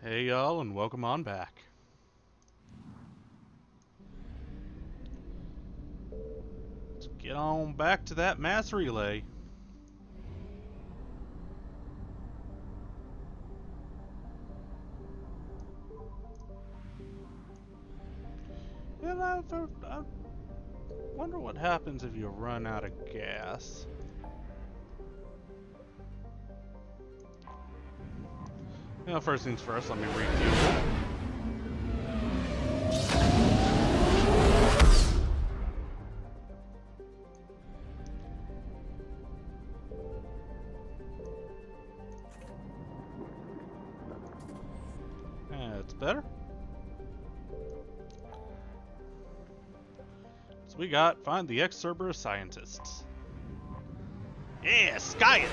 Hey y'all, and welcome on back. Let's get on back to that mass relay. And I wonder what happens if you run out of gas. Well, first things first, let me refuel. That's better. So we got find the ex-cerberus scientists. Yeah, science!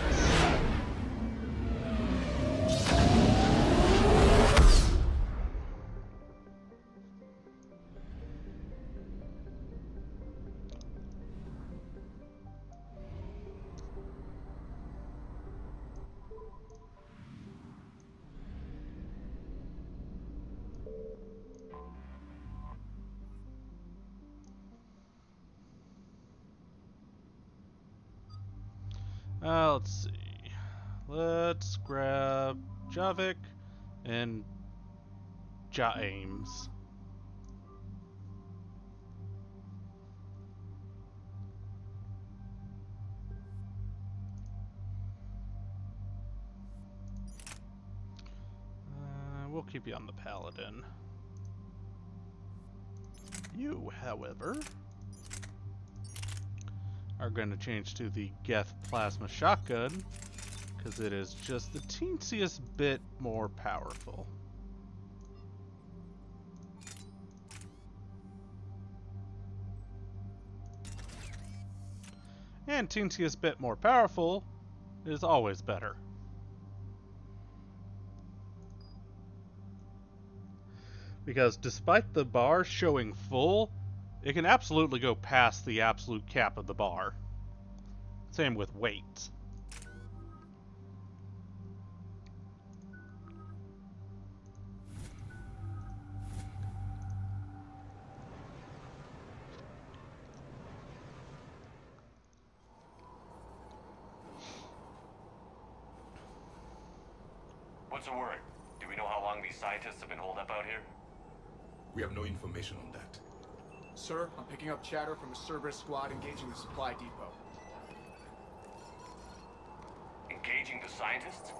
Let's see. Let's grab Javik and James. We'll keep you on the paladin. You, however, are going to change to the Geth plasma shotgun because it is just the teensiest bit more powerful. And teensiest bit more powerful is always better. Because despite the bar showing full, it can absolutely go past the absolute cap of the bar. Same with weight. What's the word? Do we know how long these scientists have been holed up out here? We have no information on that. Sir, I'm picking up chatter from a Cerberus squad engaging the supply depot. Engaging the scientists?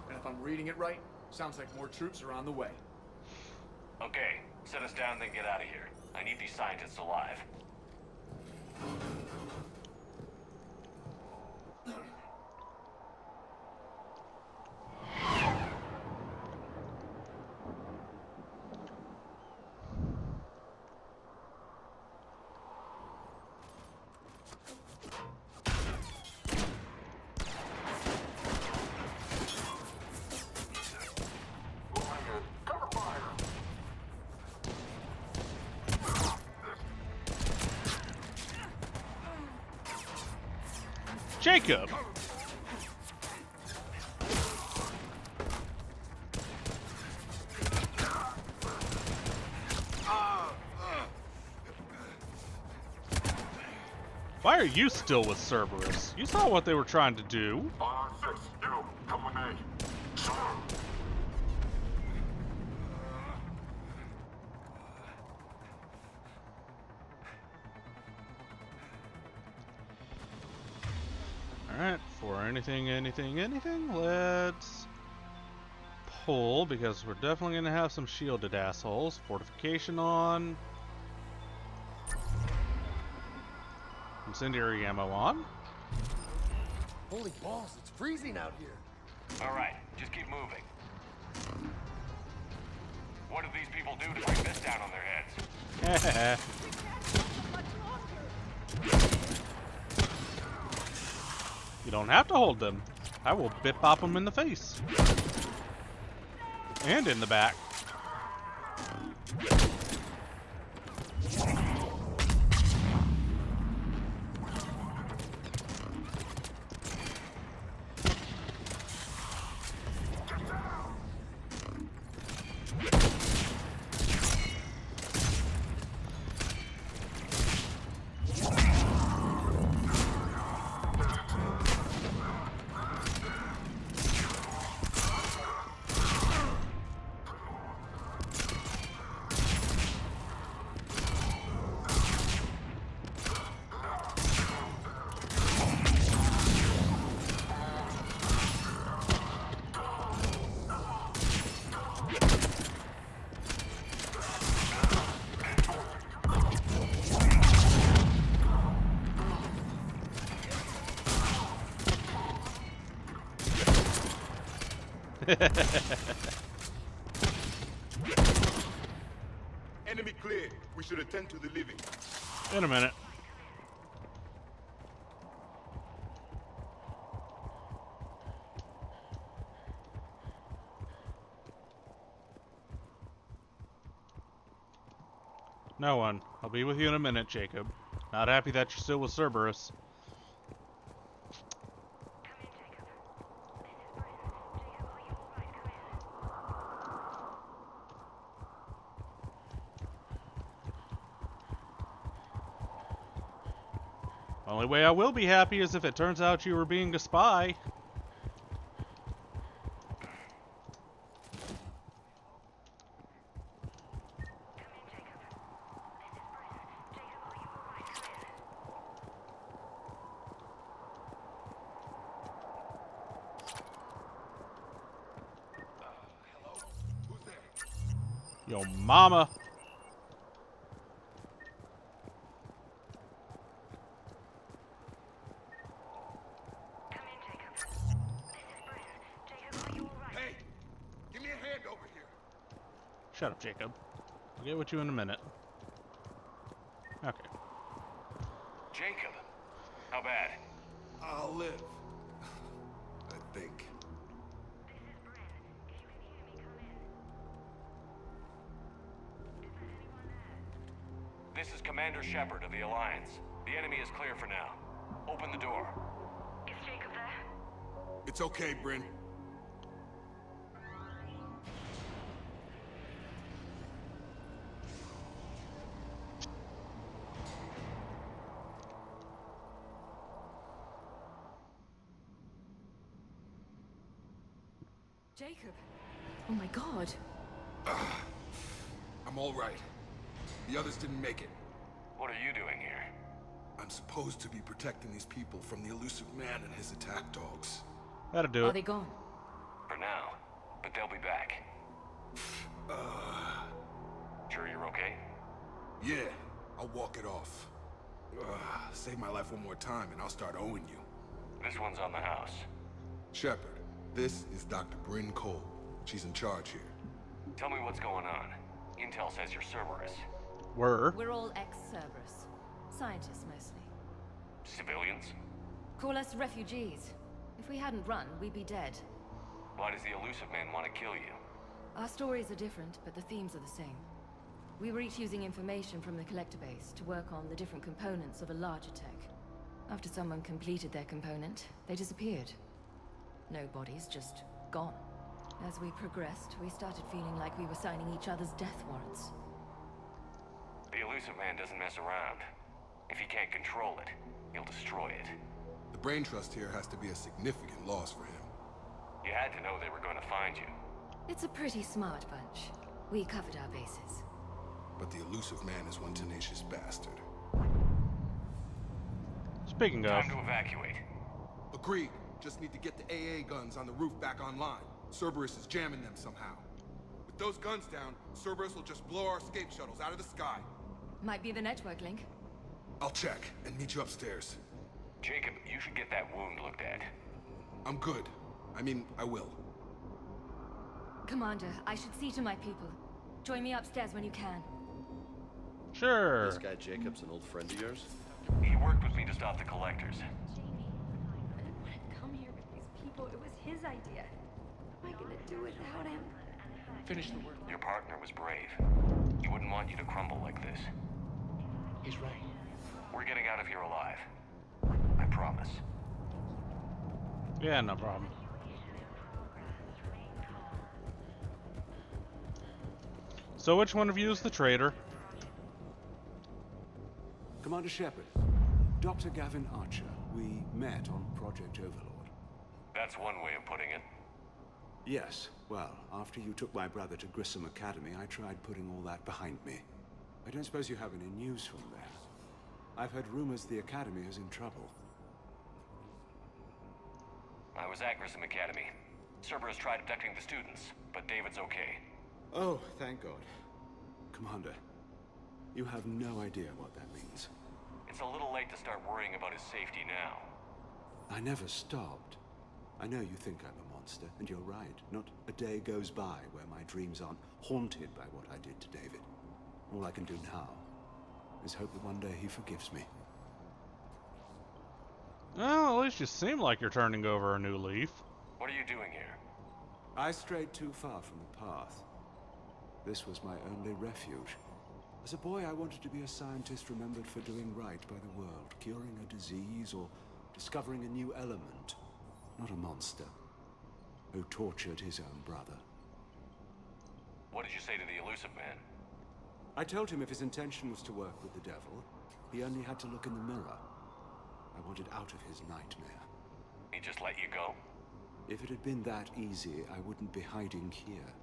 And if I'm reading it right, sounds like more troops are on the way. Okay, set us down, then get out of here. I need these scientists alive. Jacob! Why are you still with Cerberus? You saw what they were trying to do. You, come with me. Sir. Alright, for anything, let's pull, because we're definitely going to have some shielded assholes. Fortification on. Incendiary ammo on. Holy balls, it's freezing out here. Alright, just keep moving. What did these people do to bring this down on their heads? You don't have to hold them. I will bip-bop them in the face. And in the back. Get down. Enemy cleared. We should attend to the living. In a minute. No one. I'll be with you in a minute, Jacob. Not happy that you're still with Cerberus. Only way I will be happy is if it turns out you were being a spy. Yo, mama. Hey, give me a hand over here. Shut up, Jacob. I'll get with you in a minute. Okay. Jacob, how bad? I'll live. I think. This is Commander Shepard of the Alliance. The enemy is clear for now. Open the door. Is Jacob there? It's okay, Bryn. Jacob. Oh my god. I'm all right. The others didn't make it. What are you doing here? I'm supposed to be protecting these people from the elusive man and his attack dogs. That'll do Are it. they gone? For now, but they'll be back. Sure you're okay? Yeah, I'll walk it off. Save my life one more time and I'll start owing you. This one's on the house. Shepard, this is Dr. Bryn Cole. She's in charge here. Tell me what's going on. Intel says you're Cerberus. Were. We're all ex-cerberus. Scientists, mostly. Civilians? Call us refugees. If we hadn't run, we'd be dead. Why does the elusive man want to kill you? Our stories are different, but the themes are the same. We were each using information from the collector base to work on the different components of a larger tech. After someone completed their component, they disappeared. No bodies, just gone. As we progressed, we started feeling like we were signing each other's death warrants. The elusive man doesn't mess around. If he can't control it, he'll destroy it. The brain trust here has to be a significant loss for him. You had to know they were going to find you. It's a pretty smart bunch. We covered our bases. But the elusive man is one tenacious bastard. Speaking of, Time to evacuate. Agreed. Just need to get the AA guns on the roof back online. Cerberus is jamming them somehow. With those guns down, Cerberus will just blow our escape shuttles out of the sky. Might be the network link. I'll check and meet you upstairs. Jacob, you should get that wound looked at. I'm good. I mean, I will. Commander, I should see to my people. Join me upstairs when you can. sure. This guy Jacob's an old friend of yours? He worked with me to stop the collectors. I didn't want to come here with these people. It was his idea. What am I gonna do without him? Finish the work. Your partner was brave. He wouldn't want you to crumble like this. He's right. We're getting out of here alive. I promise. Yeah, no problem. So which one of you is the traitor? Commander Shepard, Dr. Gavin Archer. We met on Project Overlord. That's one way of putting it. Yes, well, after you took my brother to Grissom Academy, I tried putting all that behind me. I don't suppose you have any news from there. I've heard rumors the Academy is in trouble. I was at Grissom Academy. Cerberus tried abducting the students, but David's okay. Oh, thank God. Commander, you have no idea what that means. It's a little late to start worrying about his safety now. I never stopped. I know you think I'm a monster. monster, and you're right. Not a day goes by where my dreams aren't haunted by what I did to David. All I can do now is hope that one day he forgives me. Well, at least you seem like you're turning over a new leaf. What are you doing here? I strayed too far from the path. This was my only refuge. As a boy, I wanted to be a scientist remembered for doing right by the world, curing a disease or discovering a new element. Not a monster who tortured his own brother. What did you say to the elusive man? I told him if his intention was to work with the devil, he only had to look in the mirror. I wanted out of his nightmare. He just let you go? If it had been that easy, I wouldn't be hiding here.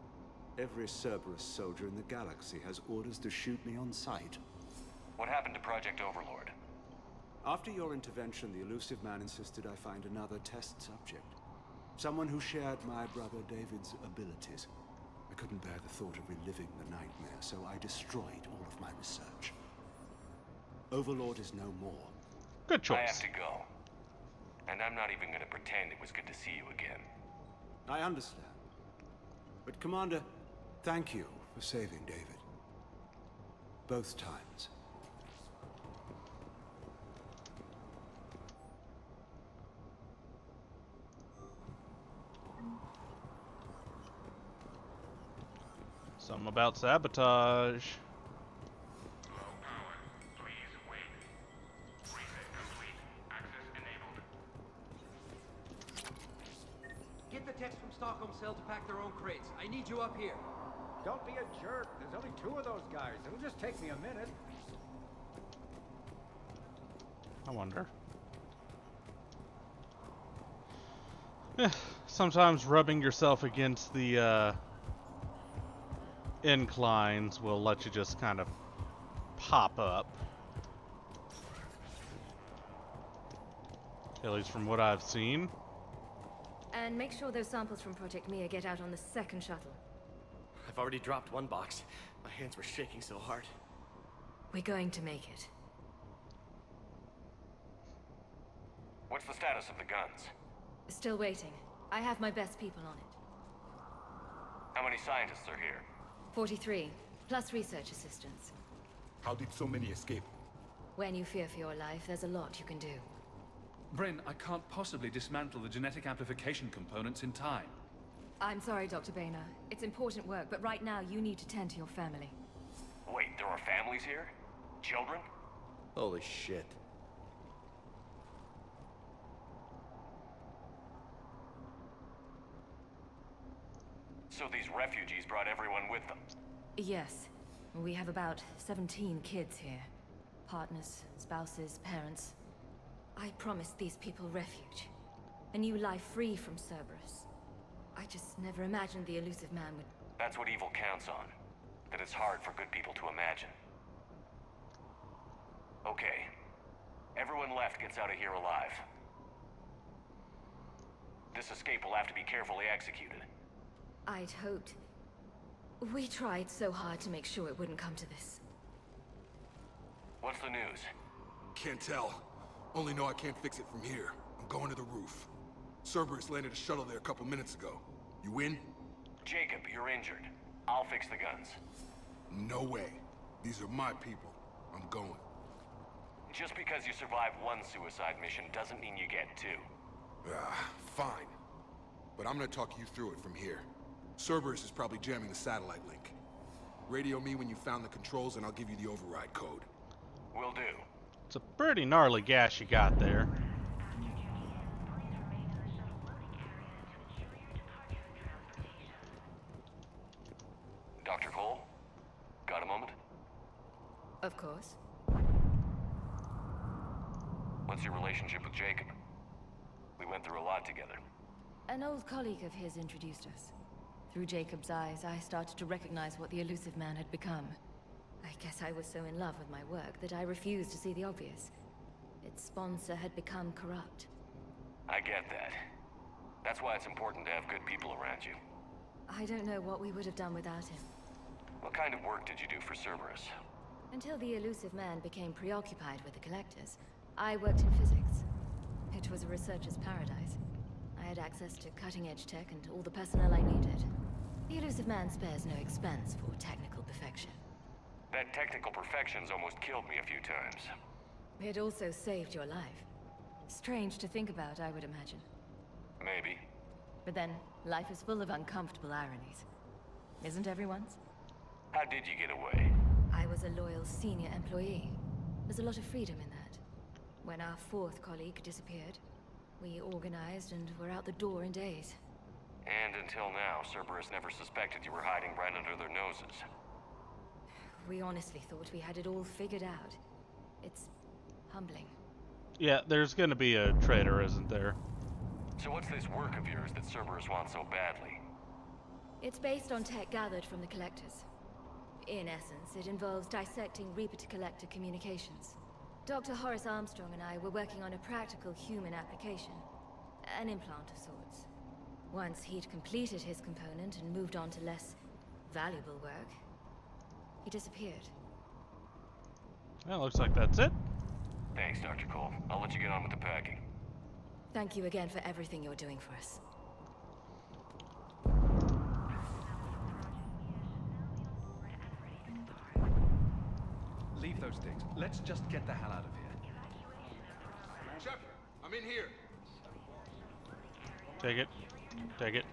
Every Cerberus soldier in the galaxy has orders to shoot me on sight. What happened to Project Overlord? After your intervention, the elusive man insisted I find another test subject. Someone who shared my brother David's abilities. I couldn't bear the thought of reliving the nightmare, so I destroyed all of my research. Overlord is no more. Good choice. I have to go. And I'm not even gonna pretend it was good to see you again. I understand. But Commander, thank you for saving David. Both times. Something about sabotage. Low power. Please wait. Reset complete. Access enabled. Get the techs from Stockholm Cell to pack their own crates. I need you up here. Don't be a jerk. There's only 2 of those guys. It'll just take me a minute. I wonder. Sometimes rubbing yourself against the inclines will let you just kind of pop up. At least from what I've seen. And make sure those samples from Project Mia get out on the second shuttle. I've already dropped one box. My hands were shaking so hard. We're going to make it. What's the status of the guns? Still waiting. I have my best people on it. How many scientists are here? 43, plus research assistants. How did so many escape? When you fear for your life, there's a lot you can do. Bryn, I can't possibly dismantle the genetic amplification components in time. I'm sorry, Dr. Boehner. It's important work, but right now you need to tend to your family. Wait, there are families here? Children? Holy shit. So these refugees brought everyone with them? Yes. We have about 17 kids here. Partners, spouses, parents. I promised these people refuge. A new life free from Cerberus. I just never imagined the elusive man would... That's what evil counts on. That it's hard for good people to imagine. Okay. Everyone left gets out of here alive. This escape will have to be carefully executed. I'd hoped. We tried so hard to make sure it wouldn't come to this. What's the news? Can't tell. Only know I can't fix it from here. I'm going to the roof. Cerberus landed a shuttle there a couple minutes ago. You in? Jacob, you're injured. I'll fix the guns. No way. These are my people. I'm going. Just because you survived one suicide mission doesn't mean you get 2. Fine. But I'm gonna talk you through it from here. Cerberus is probably jamming the satellite link. Radio me when you found the controls and I'll give you the override code. Will do. It's a pretty gnarly gas you got there. Dr. Cole? Got a moment? Of course. What's your relationship with Jacob? We went through a lot together. An old colleague of his introduced us. Through Jacob's eyes, I started to recognize what the elusive man had become. I guess I was so in love with my work that I refused to see the obvious. Its sponsor had become corrupt. I get that. That's why it's important to have good people around you. I don't know what we would have done without him. What kind of work did you do for Cerberus? Until the elusive man became preoccupied with the collectors, I worked in physics. It was a researcher's paradise. I had access to cutting-edge tech and all the personnel I needed. The elusive man spares no expense for technical perfection. That technical perfection's almost killed me a few times. It also saved your life. Strange to think about, I would imagine. Maybe. But then, life is full of uncomfortable ironies. Isn't everyone's? How did you get away? I was a loyal senior employee. There's a lot of freedom in that. When our fourth colleague disappeared, we organized and were out the door in days. And until now, Cerberus never suspected you were hiding right under their noses. We honestly thought we had it all figured out. It's humbling. Yeah, there's gonna be a traitor, isn't there? So what's this work of yours that Cerberus wants so badly? It's based on tech gathered from the Collectors. In essence, it involves dissecting Reaper-to-Collector communications. Dr. Horace Armstrong and I were working on a practical human application. An implant of sorts. Once he'd completed his component and moved on to less valuable work, he disappeared. Well, looks like that's it. Thanks, Dr. Cole. I'll let you get on with the packing. Thank you again for everything you're doing for us. Leave those things. Let's just get the hell out of here. Shepard, I'm in here. Take it. Take it.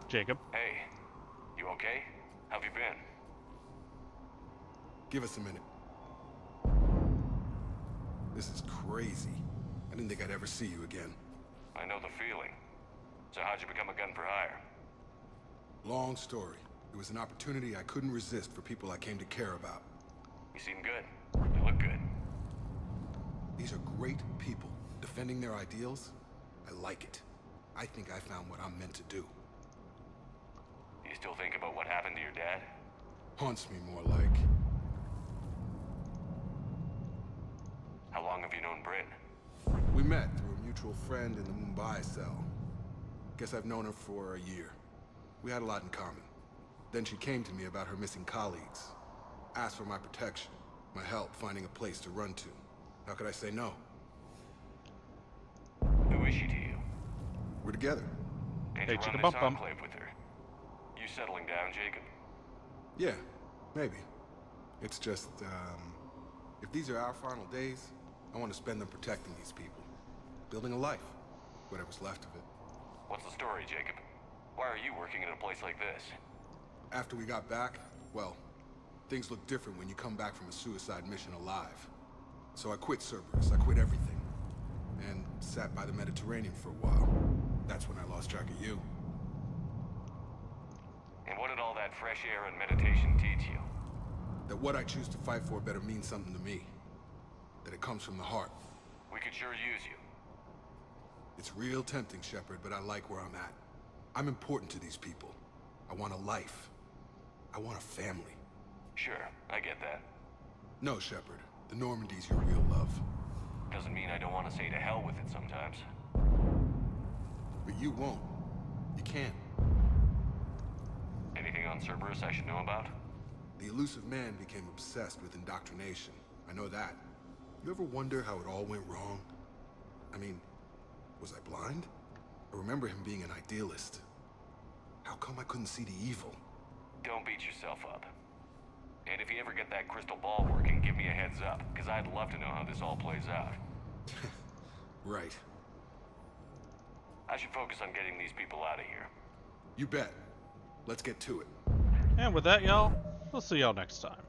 Jacob. Hey, you okay? How've you been? Give us a minute. This is crazy. I didn't think I'd ever see you again. I know the feeling. So how'd you become a gun for hire? Long story. It was an opportunity I couldn't resist for people I came to care about. You seem good. You look good. These are great people, defending their ideals. I like it. I think I found what I'm meant to do. You still think about what happened to your dad? Haunts me more like. How long have you known Bryn? We met through a mutual friend in the Mumbai cell. Guess I've known her for a year. We had a lot in common. Then she came to me about her missing colleagues. Asked for my protection, my help finding a place to run to. How could I say no? Who is she to you? We're together. And Hey, you run chicka this bump bump. enclave with her. You settling down, Jacob? Yeah, maybe. It's just, if these are our final days, I want to spend them protecting these people. Building a life. Whatever's left of it. What's the story, Jacob? Why are you working in a place like this? After we got back, well, things look different when you come back from a suicide mission alive. So I quit Cerberus, I quit everything. And sat by the Mediterranean for a while. That's when I lost track of you. And what did all that fresh air and meditation teach you? That what I choose to fight for better mean something to me. That it comes from the heart. We could sure use you. It's real tempting, Shepard, but I like where I'm at. I'm important to these people. I want a life. I want a family. Sure, I get that. No, Shepard. The Normandy's your real love. Doesn't mean I don't want to say to hell with it sometimes. But you won't. You can't. Anything on Cerberus I should know about? The elusive man became obsessed with indoctrination. I know that. You ever wonder how it all went wrong? I mean, was I blind? I remember him being an idealist. How come I couldn't see the evil? Don't beat yourself up. And if you ever get that crystal ball working, give me a heads up, because I'd love to know how this all plays out. Right. I should focus on getting these people out of here. You bet. Let's get to it. And with that, y'all, we'll see y'all next time.